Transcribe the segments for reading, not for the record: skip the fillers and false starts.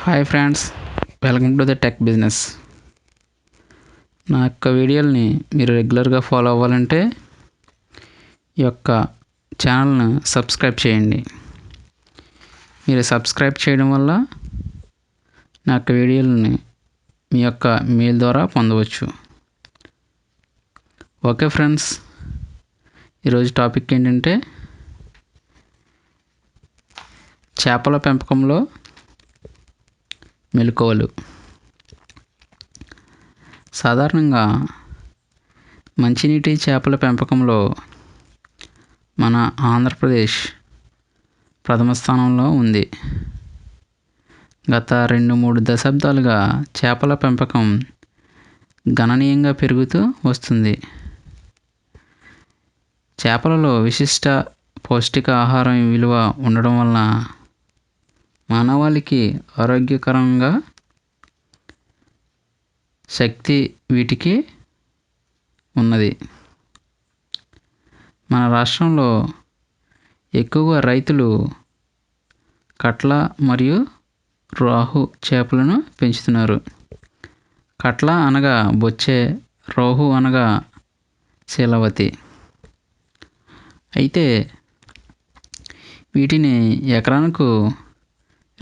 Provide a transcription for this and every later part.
Hi friends, welcome to the tech business. నా యొక్క వీడియోలని మీరు రెగ్యులర్గా ఫాలో అవ్వాలంటే ఈ యొక్క ఛానల్ని సబ్స్క్రైబ్ చేయండి. మీరు సబ్స్క్రైబ్ చేయడం వల్ల నా యొక్క వీడియోలని మీ యొక్క మెయిల్ ద్వారా పొందవచ్చు. ఓకే ఫ్రెండ్స్, ఈరోజు టాపిక్ ఏంటంటే చేపల పెంపకంలో మెలకువలు. సాధారణంగా మంచినీటి చేపల పెంపకంలో మన ఆంధ్రప్రదేశ్ ప్రథమ స్థానంలో ఉంది. గత 2-3 దశాబ్దాలుగా చేపల పెంపకం గణనీయంగా పెరుగుతూ వస్తుంది. చేపలలో విశిష్ట పౌష్టిక ఆహారం విలువ ఉండడం వలన మానవాళికి ఆరోగ్యకరంగా శక్తి వీటికి ఉన్నది. మన రాష్ట్రంలో ఎక్కువగా రైతులు కట్ల మరియు రోహు చేపలను పెంచుతున్నారు. కట్ల అనగా బొచ్చె, రోహు అనగా శీలవతి. అయితే వీటిని ఎకరానికి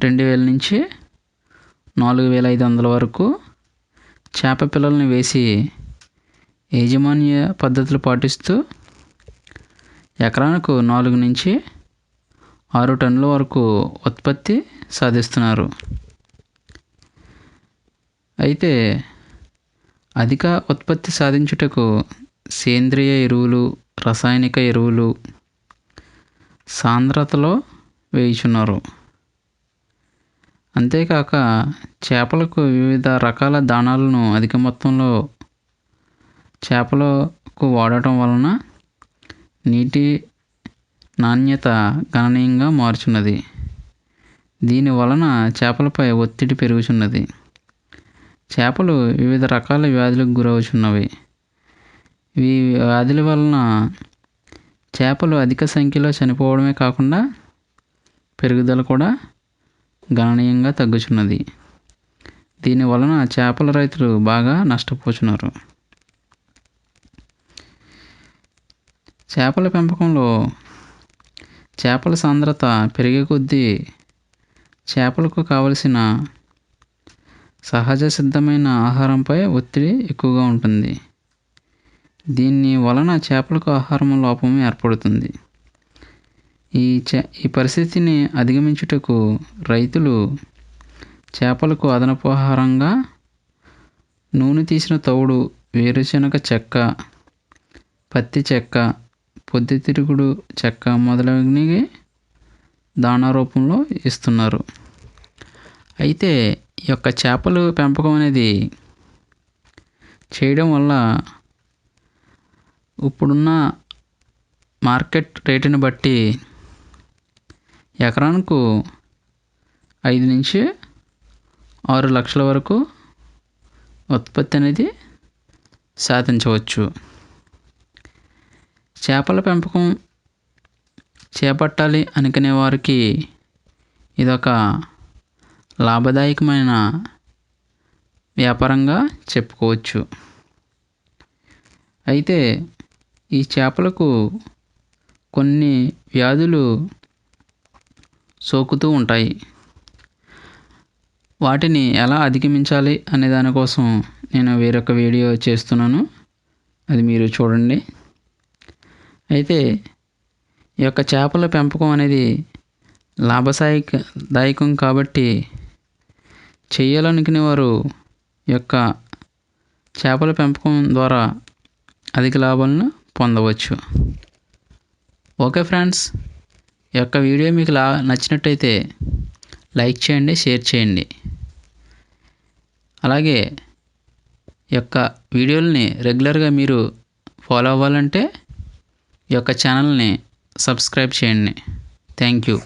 2000 నుంచి 4500 వరకు చేప పిల్లల్ని వేసి యాజమాన్య పద్ధతులు పాటిస్తూ ఎకరానికి 4 నుంచి 6 టన్నుల వరకు ఉత్పత్తి సాధిస్తున్నారు. అయితే అధిక ఉత్పత్తి సాధించుటకు సేంద్రియ ఎరువులు, రసాయనిక ఎరువులు సాంద్రతలో వేయుచున్నారు. అంతేకాక చేపలకు వివిధ రకాల దాణాలను అధిక మొత్తంలో చేపలకు వాడటం వలన నీటి నాణ్యత గణనీయంగా మారుచున్నది. దీని వలన చేపలపై ఒత్తిడి పెరుగుచున్నది. చేపలు వివిధ రకాల వ్యాధులకు గురవుచున్నవి. ఈ వ్యాధుల వలన చేపలు అధిక సంఖ్యలో చనిపోవడమే కాకుండా పెరుగుదల కూడా గణనీయంగా తగ్గుచున్నది. దీని వలన చేపల రైతులు బాగా నష్టపోతున్నారు. చేపల పెంపకంలో చేపల సాంద్రత పెరిగే కొద్దీ చేపలకు కావలసిన సహజ సిద్ధమైన ఆహారంపై ఒత్తిడి ఎక్కువగా ఉంటుంది. దీని వలన చేపలకు ఆహారం లోపం ఏర్పడుతుంది. ఈ పరిస్థితిని అధిగమించుటకు రైతులు చేపలకు అదనపు ఆహారంగా నూనె తీసిన తవుడు, వేరుశనగ చెక్క, పత్తి చెక్క, పొద్దుతిరుగుడు చెక్క మొదలైనవి దాణా రూపంలో ఇస్తున్నారు. అయితే ఈ యొక్క చేపల పెంపకం అనేది చేయడం వల్ల ఇప్పుడున్న మార్కెట్ రేటుని బట్టి ఎకరానికి 5 నుంచి 6 లక్షల వరకు ఉత్పత్తి అనేది సాధించవచ్చు. చేపల పెంపకం చేపట్టాలి అనుకునే వారికి ఇదొక లాభదాయకమైన వ్యాపారంగా చెప్పుకోవచ్చు. అయితే ఈ చేపలకు కొన్ని వ్యాధులు సోకుతూ ఉంటాయి. వాటిని ఎలా అధిగమించాలి అనే దానికోసం నేను వేరొక వీడియో చేస్తున్నాను, అది మీరు చూడండి. అయితే ఈ యొక్క చేపల పెంపకం అనేది లాభదాయకం కాబట్టి చేయాలనుకునే వారు ఈ యొక్క చేపల పెంపకం ద్వారా అధిక లాభాలను పొందవచ్చు. ఓకే ఫ్రెండ్స్, ఈ యొక్క వీడియో మీకు నచ్చినట్టయితే లైక్ చేయండి, షేర్ చేయండి. అలాగే ఈ యొక్క వీడియోలని రెగ్యులర్గా మీరు ఫాలో అవ్వాలంటే ఈ యొక్క ఛానల్ని సబ్స్క్రైబ్ చేయండి. Thank you.